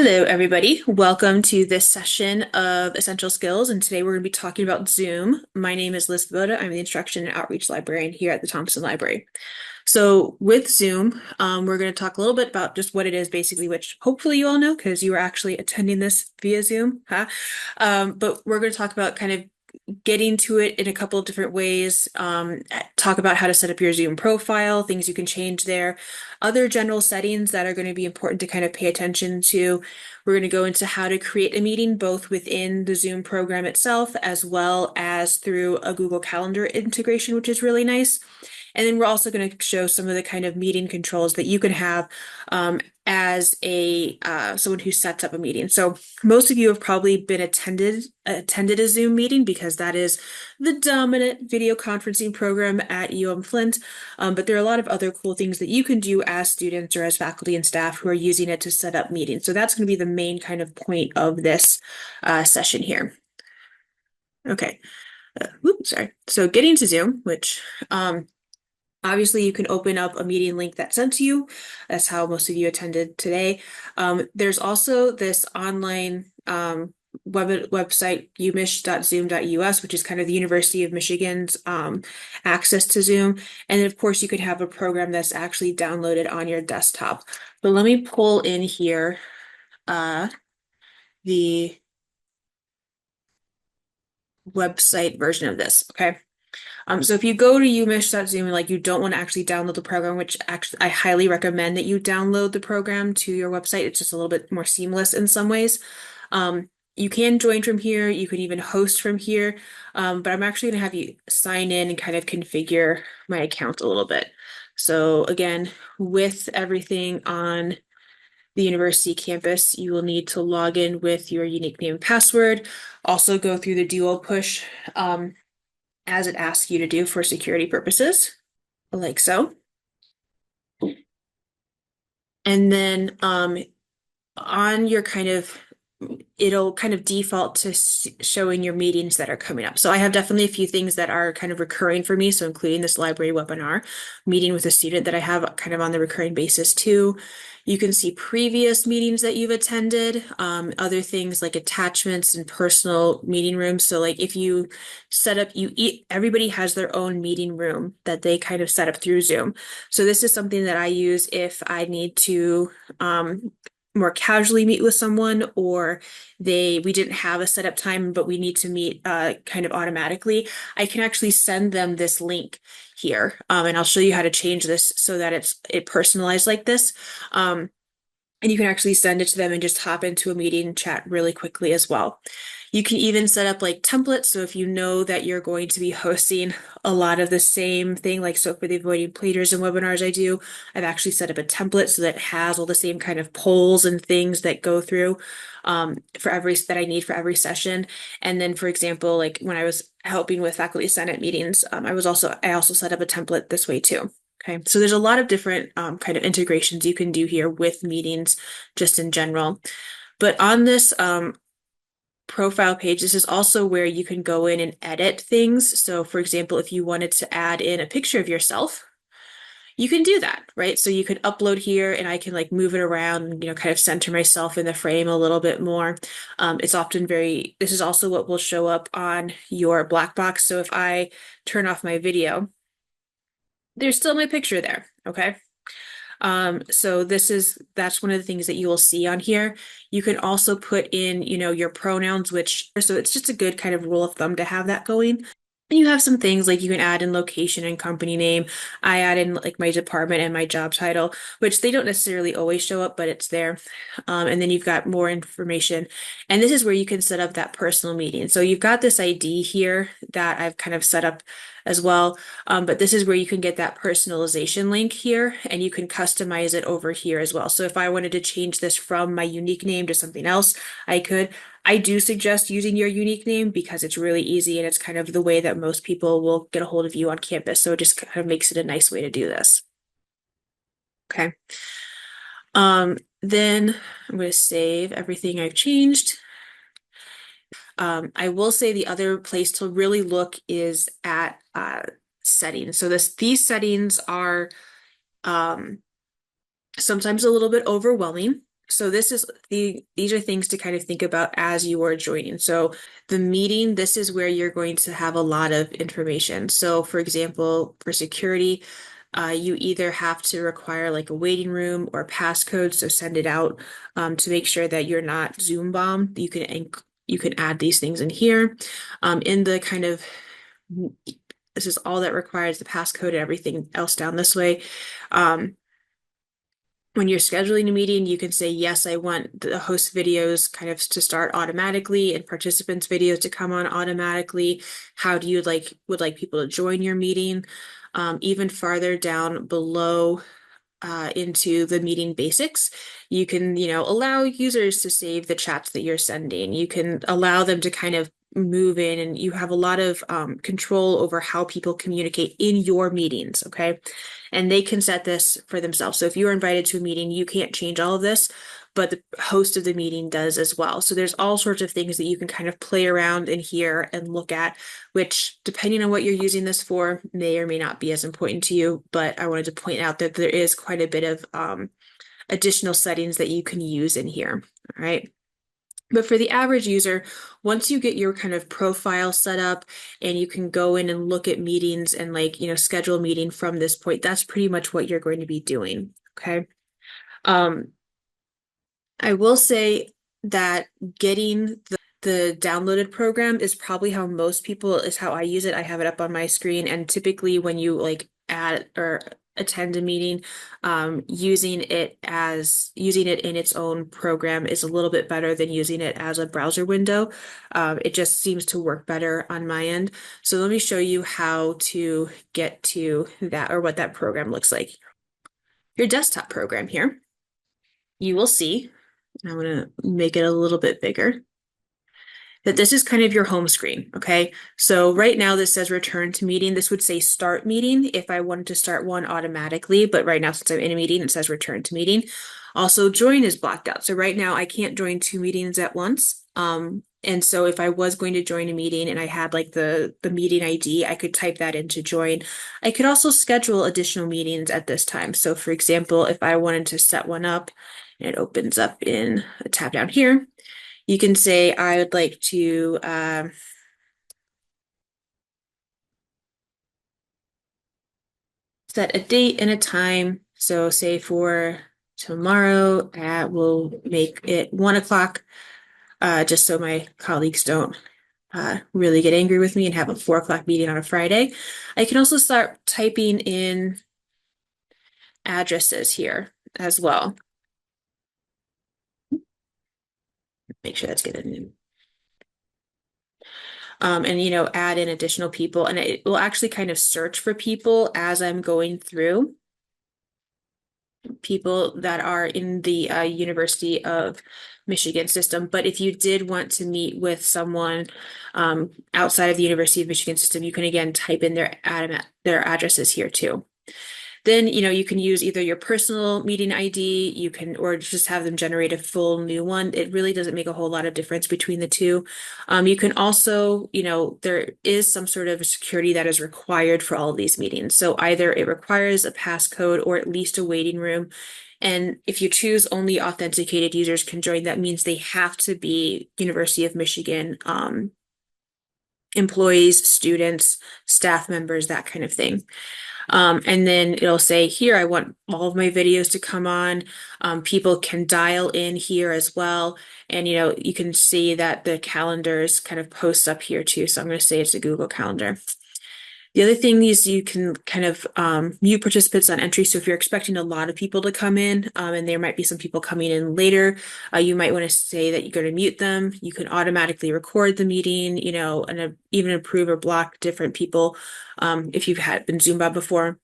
Hello, everybody. Welcome to this session of Essential Skills, and today we're going to be talking about Zoom. My name is Liz Voda. I'm the Instruction and Outreach Librarian here at the Thompson Library. So with Zoom, we're going to talk a little bit about just what it is basically, which hopefully you all know because you were actually attending this via Zoom. Huh? But we're going to talk about kind of getting to it in a couple of different ways, talk about how to set up your Zoom profile, things you can change there, other general settings that are going to be important to kind of pay attention to. We're going to go into how to create a meeting both within the Zoom program itself as well as through a Google Calendar integration, which is really nice. And then we're also going to show some of the kind of meeting controls that you can have as a someone who sets up a meeting. So most of you have probably been attended a Zoom meeting because that is the dominant video conferencing program at Flint. But there are a lot of other cool things that you can do as students or as faculty and staff who are using it to set up meetings. So that's going to be the main kind of point of this session here. Okay. Sorry. So getting to Zoom, which obviously, you can open up a meeting link that's sent to you. That's how most of you attended today. There's also this online website, umich.zoom.us, which is kind of the University of Michigan's access to Zoom. And then, of course, you could have a program that's actually downloaded on your desktop. But let me pull in here the website version of this, okay? So if you go to umich.zoom and like you don't want to actually download the program, which actually I highly recommend that you download the program to your website. It's just a little bit more seamless in some ways. You can join from here. You can even host from here. But I'm actually going to have you sign in and kind of configure my account a little bit. So again, with everything on the university campus, you will need to log in with your unique name and password. Also go through the dual push as it asks you to do for security purposes, like so. And then on your it'll kind of default to showing your meetings that are coming up. So I have definitely a few things that are kind of recurring for me. So including this library webinar, meeting with a student that I have kind of on the recurring basis too. You can see previous meetings that you've attended, other things like attachments and personal meeting rooms. So like if you set up, everybody has their own meeting room that they kind of set up through Zoom. So this is something that I use if I need to more casually meet with someone, or we didn't have a setup time, but we need to meet kind of automatically. I can actually send them this link here, and I'll show you how to change this so that it personalized like this. And you can actually send it to them and just hop into a meeting chat really quickly as well. You can even set up like templates. So if you know that you're going to be hosting a lot of the same thing, like so for the avoiding plagiarism webinars I do, I've actually set up a template so that it has all the same kind of polls and things that go through that I need for every session. And then, for example, like when I was helping with faculty senate meetings, I also set up a template this way too. Okay, so there's a lot of different kind of integrations you can do here with meetings just in general. But on this profile page, this is also where you can go in and edit things. So for example, if you wanted to add in a picture of yourself, you can do that, right? So you can upload here and I can like move it around and, kind of center myself in the frame a little bit more. This is also what will show up on your black box. So if I turn off my video, there's still my picture there, okay? So that's one of the things that you will see on here. You can also put in, your pronouns, so it's just a good kind of rule of thumb to have that going. And you have some things like you can add in location and company name. I add in like my department and my job title, which they don't necessarily always show up, but it's there. And then you've got more information. And this is where you can set up that personal meeting. So you've got this ID here that I've kind of set up as well. But this is where you can get that personalization link here and you can customize it over here as well. So if I wanted to change this from my unique name to something else, I could. I do suggest using your unique name because it's really easy and it's kind of the way that most people will get a hold of you on campus. So it just kind of makes it a nice way to do this. Okay. Then I'm going to save everything I've changed. I will say the other place to really look is at settings. So these settings are sometimes a little bit overwhelming. So these are things to kind of think about as you are joining. So the meeting, this is where you're going to have a lot of information. So for example, for security, you either have to require like a waiting room or passcode, so send it out to make sure that you're not Zoom bombed. You can add these things in here. In the kind of this is all that requires the passcode and everything else down this way. Um, when you're scheduling a meeting, you can say, yes, I want the host videos kind of to start automatically and participants videos to come on automatically. How do you would like people to join your meeting? Even farther down below into the meeting basics, you can, allow users to save the chats that you're sending. You can allow them to kind of move in, and you have a lot of control over how people communicate in your meetings, okay? And they can set this for themselves. So if you're invited to a meeting, you can't change all of this, but the host of the meeting does as well. So there's all sorts of things that you can kind of play around in here and look at, which depending on what you're using this for, may or may not be as important to you. But I wanted to point out that there is quite a bit of additional settings that you can use in here. All right. But for the average user, once you get your kind of profile set up and you can go in and look at meetings and schedule a meeting from this point, that's pretty much what you're going to be doing. Okay. Um, I will say that getting the downloaded program is probably how most people is how I use it. I have it up on my screen, and typically when you add or attend a meeting, using it in its own program is a little bit better than using it as a browser window. It just seems to work better on my end. So let me show you how to get to that, or what that program looks like. Your desktop program here, you will see, I'm going to make it a little bit bigger, that this is kind of your home screen, okay? So right now this says return to meeting. This would say start meeting if I wanted to start one automatically, but right now since I'm in a meeting, it says return to meeting. Also, join is blacked out. So right now I can't join two meetings at once. And so if I was going to join a meeting and I had the meeting ID, I could type that in to join. I could also schedule additional meetings at this time. So for example, if I wanted to set one up, it opens up in a tab down here. You can say, I would like to set a date and a time. So say for tomorrow, we'll make it 1 o'clock, just so my colleagues don't really get angry with me and have a 4 o'clock meeting on a Friday. I can also start typing in addresses here as well. Make sure that's good. And add in additional people, and it will actually kind of search for people as I'm going through, people that are in the University of Michigan system. But if you did want to meet with someone outside of the University of Michigan system, you can again type in their addresses here too. Then, you can use either your personal meeting ID, or just have them generate a full new one. It really doesn't make a whole lot of difference between the two. You can also, there is some sort of security that is required for all of these meetings. So either it requires a passcode or at least a waiting room. And if you choose only authenticated users can join, that means they have to be University of Michigan employees, students, staff members, that kind of thing. And then it'll say here, I want all of my videos to come on. People can dial in here as well. And, you can see that the calendars kind of post up here too. So I'm going to say it's a Google Calendar. The other thing is you can kind of mute participants on entry. So if you're expecting a lot of people to come in, and there might be some people coming in later, you might want to say that you're going to mute them. You can automatically record the meeting, and even approve or block different people if you've been Zoom bombed before.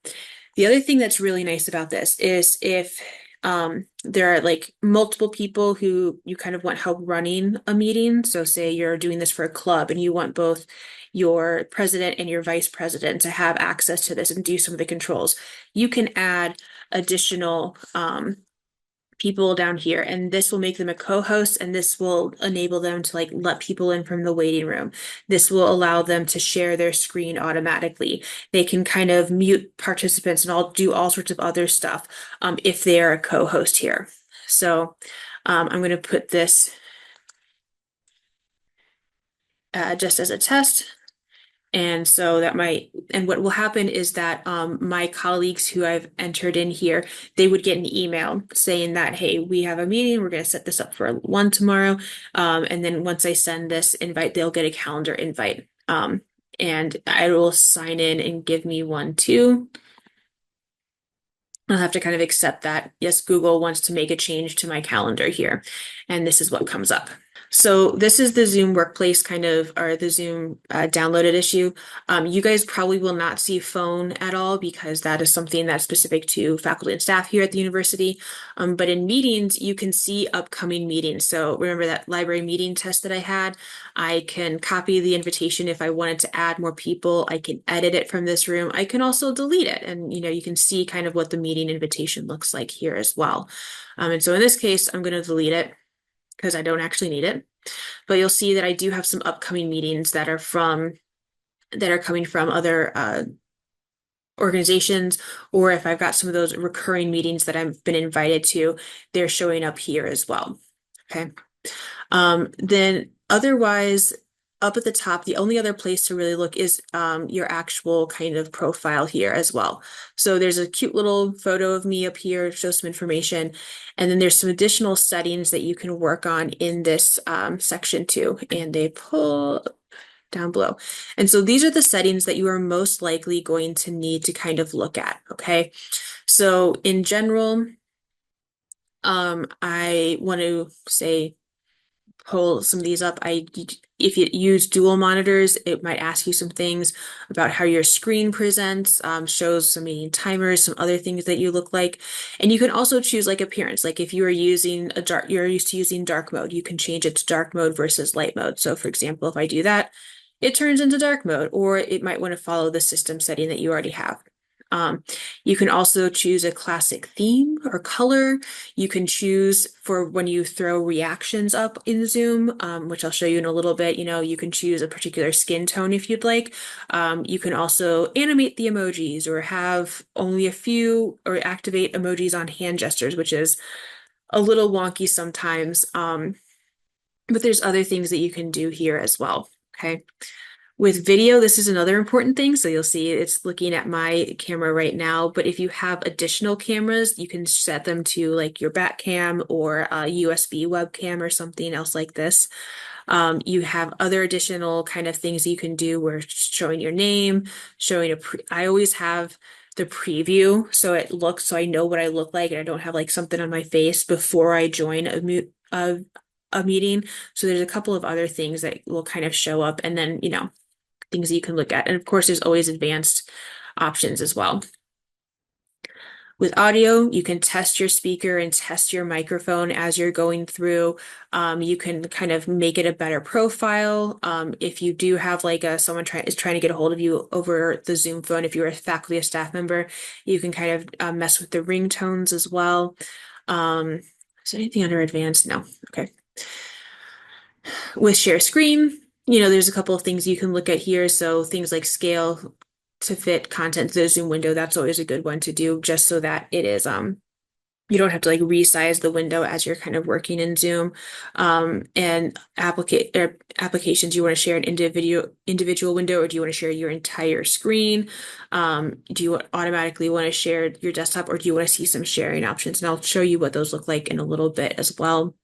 The other thing that's really nice about this is if there are multiple people who you kind of want help running a meeting. So say you're doing this for a club and you want both your president and your vice president to have access to this and do some of the controls. You can add additional people down here, and this will make them a co-host, and this will enable them to let people in from the waiting room. This will allow them to share their screen automatically. They can kind of mute participants and do all sorts of other stuff if they're a co-host here. So I'm going to put this just as a test. And so that might, and what will happen is that my colleagues who I've entered in here, they would get an email saying that, hey, we have a meeting, we're going to set this up for 1 tomorrow. And then once I send this invite, they'll get a calendar invite. And I will sign in and give me one too. I'll have to kind of accept that. Yes, Google wants to make a change to my calendar here. And this is what comes up. So this is the Zoom workplace kind of, or the Zoom downloaded issue. You guys probably will not see phone at all because that is something that's specific to faculty and staff here at the university. But in meetings, you can see upcoming meetings. So remember that library meeting test that I had? I can copy the invitation if I wanted to add more people. I can edit it from this room. I can also delete it. And you can see kind of what the meeting invitation looks like here as well. And so in this case, I'm going to delete it because I don't actually need it. But you'll see that I do have some upcoming meetings that are coming from other organizations, or if I've got some of those recurring meetings that I've been invited to, they're showing up here as well. Okay. Then otherwise, up at the top, the only other place to really look is your actual kind of profile here as well. So there's a cute little photo of me up here, shows some information. And then there's some additional settings that you can work on in this section too. And they pull down below. And so these are the settings that you are most likely going to need to kind of look at, okay? So in general, I want to say pull some of these up. If you use dual monitors, it might ask you some things about how your screen presents, shows some timers, some other things that you look like. And you can also choose like appearance. Like if you are using you're used to using dark mode, you can change it to dark mode versus light mode. So for example, if I do that, it turns into dark mode, or it might want to follow the system setting that you already have. You can also choose a classic theme or color. You can choose for when you throw reactions up in Zoom, which I'll show you in a little bit. You can choose a particular skin tone if you'd like. You can also animate the emojis or have only a few or activate emojis on hand gestures, which is a little wonky sometimes. But there's other things that you can do here as well. Okay. With video, this is another important thing. So you'll see it's looking at my camera right now, but if you have additional cameras, you can set them to like your back cam or a USB webcam or something else like this. You have other additional kind of things you can do where showing your name, I always have the preview so I know what I look like and I don't have like something on my face before I join a meeting. So there's a couple of other things that will kind of show up, and then things that you can look at. And of course, there's always advanced options as well. With audio, you can test your speaker and test your microphone as you're going through. You can kind of make it a better profile. If you do have like someone is trying to get a hold of you over the Zoom phone, if you're a faculty or staff member, you can kind of mess with the ringtones as well. Is there anything under advanced? No. Okay. With share screen, there's a couple of things you can look at here. So things like scale to fit content to the Zoom window, that's always a good one to do, just so that it is you don't have to like resize the window as you're kind of working in Zoom. And applications, you want to share an individual window, or do you want to share your entire screen? Do you automatically want to share your desktop, or do you want to see some sharing options? And I'll show you what those look like in a little bit as well.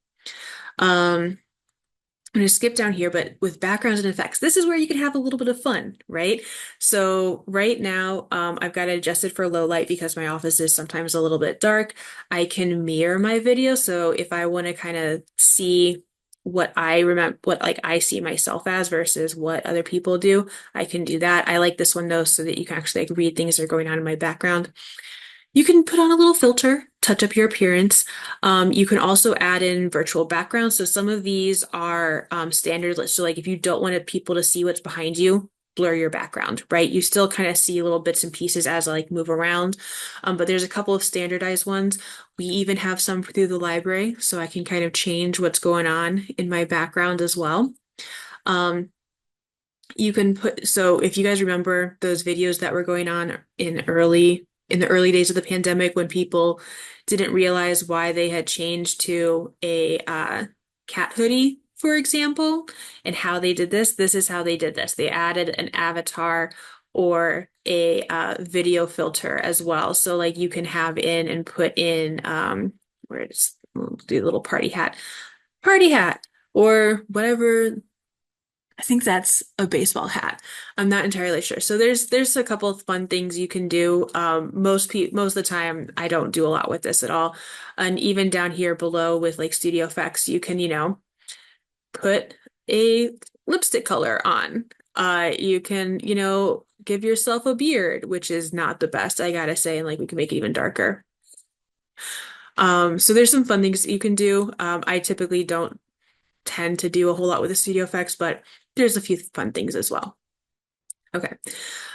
I'm going to skip down here, but with backgrounds and effects, this is where you can have a little bit of fun, right? So right now, I've got it adjusted for low light because my office is sometimes a little bit dark. I can mirror my video. So if I want to kind of see what I remember, what like I see myself as versus what other people do, I can do that. I like this one though, so that you can actually like read things that are going on in my background. You can put on a little filter, touch up your appearance. You can also add in virtual backgrounds. So some of these are standard. So like if you don't want people to see what's behind you, blur your background, right? You still kind of see little bits and pieces as I like move around. But there's a couple of standardized ones. We even have some through the library, so I can kind of change what's going on in my background as well. You can so if you guys remember those videos that were going on in early in the early days of the pandemic when people didn't realize why they had changed to a cat hoodie, for example, and how they did this. This is how they did this. They added an avatar or a video filter as well. So like you can have in and put in where it's we'll do a little party hat, or whatever. I think that's a baseball hat. I'm not entirely sure. So there's a couple of fun things you can do. Most of the time I don't do a lot with this at all. And even down here below with like Studio Effects, you can, put a lipstick color on. You can, give yourself a beard, which is not the best, I gotta say, and like we can make it even darker. So there's some fun things that you can do. I typically don't tend to do a whole lot with the Studio Effects, but there's a few fun things as well. Okay.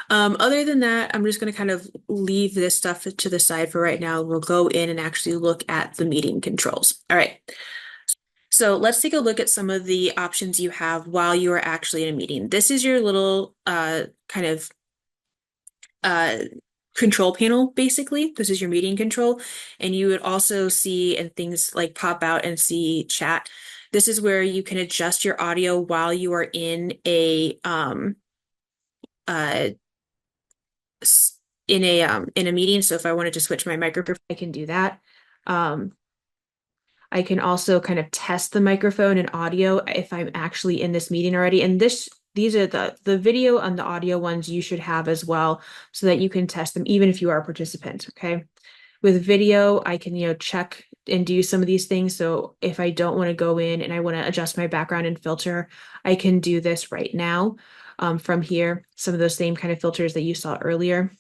Other than that, I'm just going to kind of leave this stuff to the side for right now. We'll go in and actually look at the meeting controls. All right. So let's take a look at some of the options you have while you are actually in a meeting. This is your little kind of uh, control panel, basically. This is your meeting control. And you would also see and things like pop out and see chat. This is where you can adjust your audio while you are in uh in a meeting. So if I wanted to switch my microphone, I can do that. I can also kind of test the microphone and audio if I'm actually in this meeting already. And these are the video and the audio ones you should have as well, so that you can test them even if you are a participant. Okay. With video, I can, check and do some of these things. So if I don't want to go in and I want to adjust my background and filter, I can do this right now from here. Some of those same kind of filters that you saw earlier.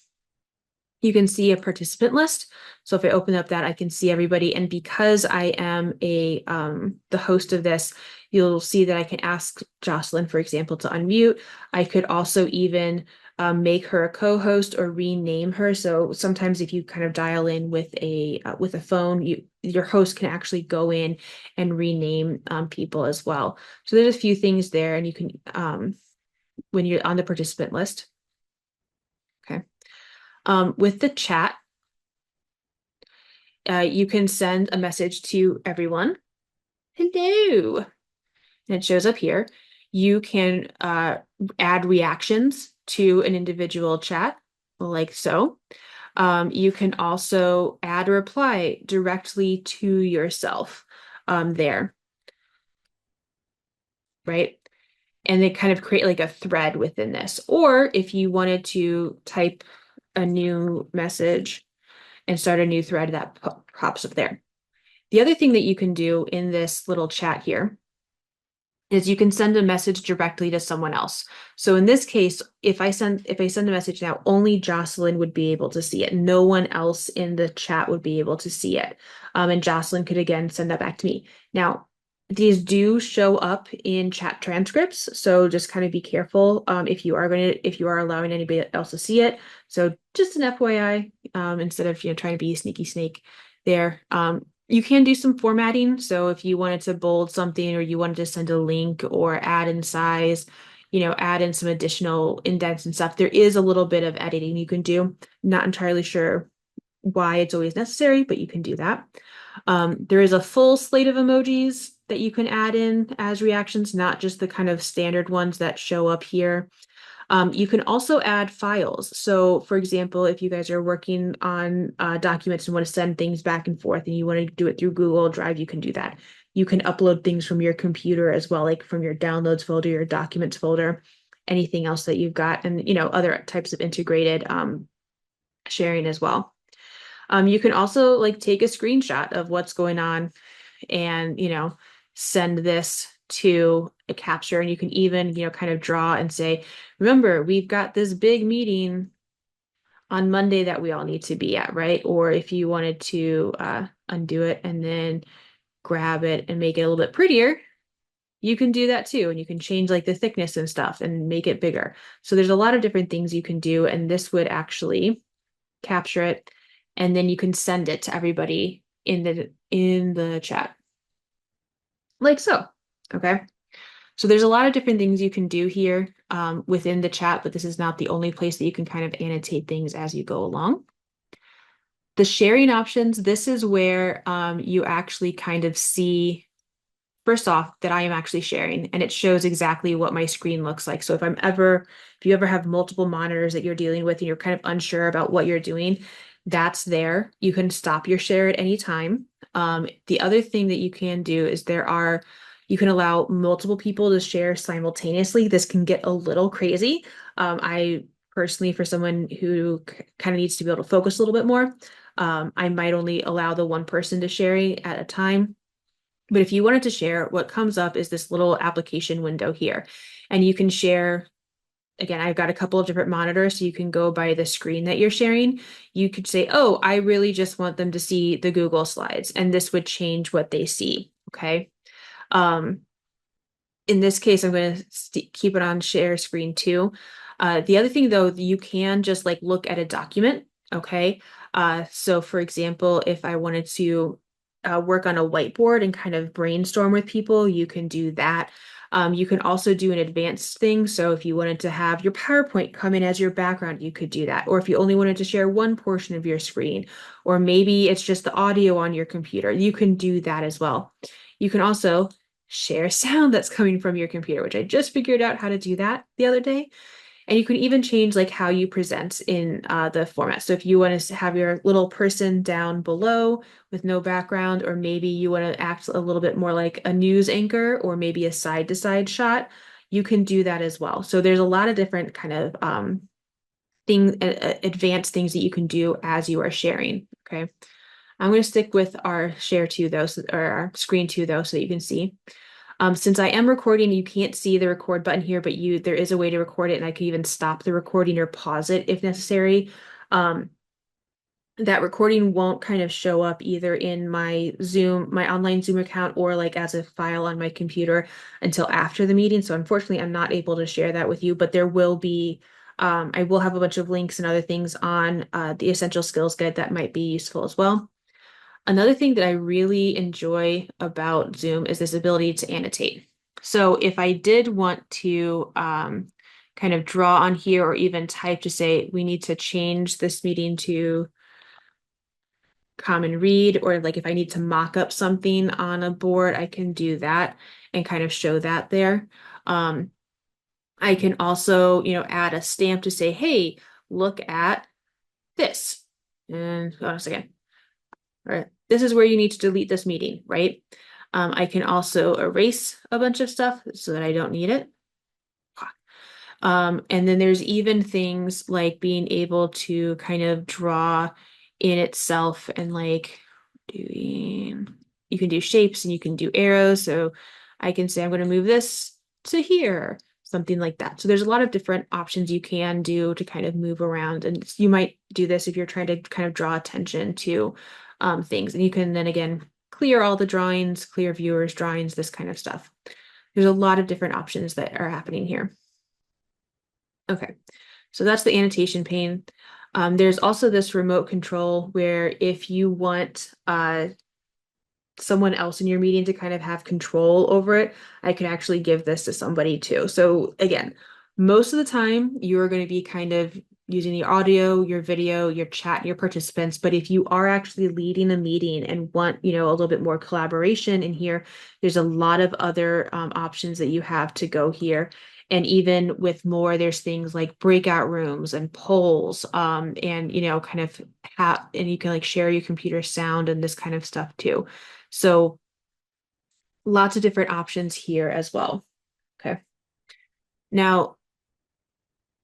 You can see a participant list. So if I open up that, I can see everybody. And because I am the host of this, you'll see that I can ask Jocelyn, for example, to unmute. I could also even make her a co-host or rename her. So sometimes if you kind of dial in with a phone, your host can actually go in and rename people as well. So there's a few things there, and you can when you're on the participant list. Okay. With the chat, you can send a message to everyone. Hello. And it shows up here. You can add reactions to an individual chat, like so. You can also add a reply directly to yourself there, right? And they kind of create like a thread within this. Or if you wanted to type a new message and start a new thread, that pops up there. The other thing that you can do in this little chat here is you can send a message directly to someone else. So in this case, if I send a message now, only Jocelyn would be able to see it. No one else in the chat would be able to see it. And Jocelyn could again send that back to me. Now, these do show up in chat transcripts, so just kind of be careful if you are allowing anybody else to see it. So just an FYI, instead of trying to be a sneaky snake there. You can do some formatting. So if you wanted to bold something, or you wanted to send a link or add in size, add in some additional indents and stuff, there is a little bit of editing you can do. Not entirely sure why it's always necessary, but you can do that. There is a full slate of emojis that you can add in as reactions, not just the kind of standard ones that show up here. You can also add files. So for example, if you guys are working on documents and want to send things back and forth and you want to do it through Google Drive, you can do that. You can upload things from your computer as well, like from your downloads folder, your documents folder, anything else that you've got, and other types of integrated sharing as well. You can also like take a screenshot of what's going on and send this to a capture, and you can even kind of draw and say, remember, we've got this big meeting on Monday that we all need to be at, right? Or if you wanted to undo it and then grab it and make it a little bit prettier, you can do that too. And you can change like the thickness and stuff and make it bigger. So there's a lot of different things you can do, and this would actually capture it, and then you can send it to everybody in the chat, like so. Okay. So there's a lot of different things you can do here within the chat, but this is not the only place that you can kind of annotate things as you go along. The sharing options, this is where you actually kind of see, first off, that I am actually sharing, and it shows exactly what my screen looks like. So if you ever have multiple monitors that you're dealing with and you're kind of unsure about what you're doing, that's there. You can stop your share at any time. The other thing that you can do is you can allow multiple people to share simultaneously. This can get a little crazy. I personally, for someone who kind of needs to be able to focus a little bit more, I might only allow the one person to share at a time. But if you wanted to share, what comes up is this little application window here. And you can share, again, I've got a couple of different monitors, so you can go by the screen that you're sharing. You could say, oh, I really just want them to see the Google slides, and this would change what they see. Okay. Um, in this case, I'm going to keep it on share screen too. The other thing though, you can just like look at a document. Okay. So for example, if I wanted to work on a whiteboard and kind of brainstorm with people, you can do that. You can also do an advanced thing. So if you wanted to have your PowerPoint come in as your background, you could do that. Or if you only wanted to share one portion of your screen, or maybe it's just the audio on your computer, you can do that as well. You can also share sound that's coming from your computer, which I just figured out how to do that the other day. And you can even change like how you present in the format. So if you want to have your little person down below with no background, or maybe you want to act a little bit more like a news anchor, or maybe a side to side shot, you can do that as well. So there's a lot of different kind of advanced things that you can do as you are sharing. Okay. I'm going to stick with our share two though, or our screen two though, so that you can see. Since I am recording, you can't see the record button here, but there is a way to record it, and I can even stop the recording or pause it if necessary. That recording won't kind of show up either in my online Zoom account, or like as a file on my computer until after the meeting. So unfortunately, I'm not able to share that with you, but there will be, I will have a bunch of links and other things on the Essential Skills Guide that might be useful as well. Another thing that I really enjoy about Zoom is this ability to annotate. So if I did want to kind of draw on here, or even type to say, we need to change this meeting to common read, or like if I need to mock up something on a board, I can do that and kind of show that there. I can also, add a stamp to say, hey, look at this. And hold on a second. All right, this is where you need to delete this meeting, right? I can also erase a bunch of stuff so that I don't need it. And then there's even things like being able to kind of draw in itself, and like you can do shapes and you can do arrows. So I can say, I'm going to move this to here, something like that. So there's a lot of different options you can do to kind of move around. And you might do this if you're trying to kind of draw attention to things. And you can then again, clear all the drawings, clear viewers' drawings, this kind of stuff. There's a lot of different options that are happening here. Okay, so that's the annotation pane. There's also this remote control where if you want someone else in your meeting to kind of have control over it, I could actually give this to somebody too. So again, most of the time you're going to be kind of using the audio, your video, your chat, your participants. But if you are actually leading a meeting and want, a little bit more collaboration in here, there's a lot of other options that you have to go here. And even with more, there's things like breakout rooms and polls, and kind of and you can like share your computer sound and this kind of stuff too. So lots of different options here as well. Okay. Now,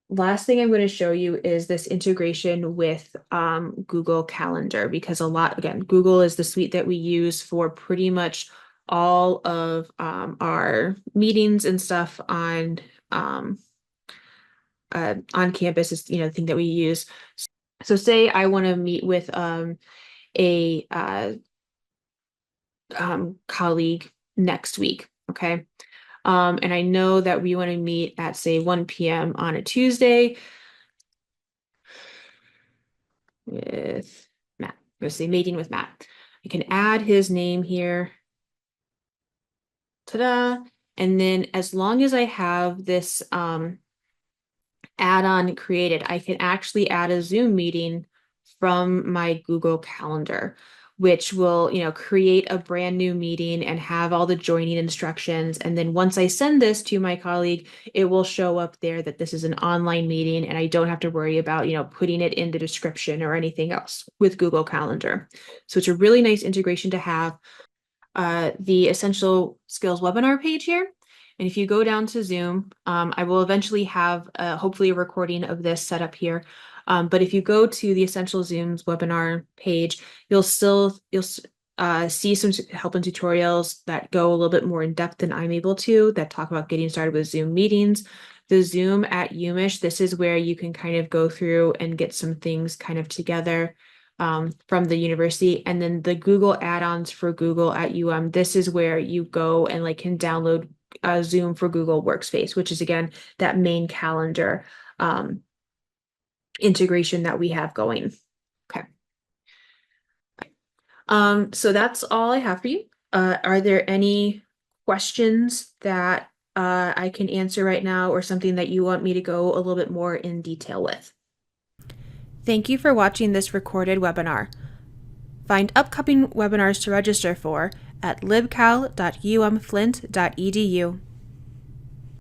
last thing I'm going to show you is this integration with Google Calendar, because again, Google is the suite that we use for pretty much all of our meetings and stuff on campus is, the thing that we use. So say I want to meet with a colleague next week. Okay. And I know that we want to meet at say 1 p.m. on a Tuesday with Matt. Let's say meeting with Matt. I can add his name here. Ta-da. And then as long as I have this add-on created, I can actually add a Zoom meeting from my Google Calendar, which will, create a brand new meeting and have all the joining instructions. And then once I send this to my colleague, it will show up there that this is an online meeting and I don't have to worry about, putting it in the description or anything else with Google Calendar. So it's a really nice integration to have. The Essential Skills webinar page here. And if you go down to Zoom, I will eventually have hopefully a recording of this set up here. But if you go to the Essential Zooms webinar page, you'll see some help and tutorials that go a little bit more in depth than I'm able to, that talk about getting started with Zoom meetings. The Zoom at UMich, this is where you can kind of go through and get some things kind of together from the university. And then the Google add-ons for Google at this is where you go and can download Zoom for Google Workspace, which is again that main calendar integration that we have going. Okay. So that's all I have for you. Are there any questions that I can answer right now, or something that you want me to go a little bit more in detail with? Thank you for watching this recorded webinar. Find upcoming webinars to register for at libcal.umflint.edu.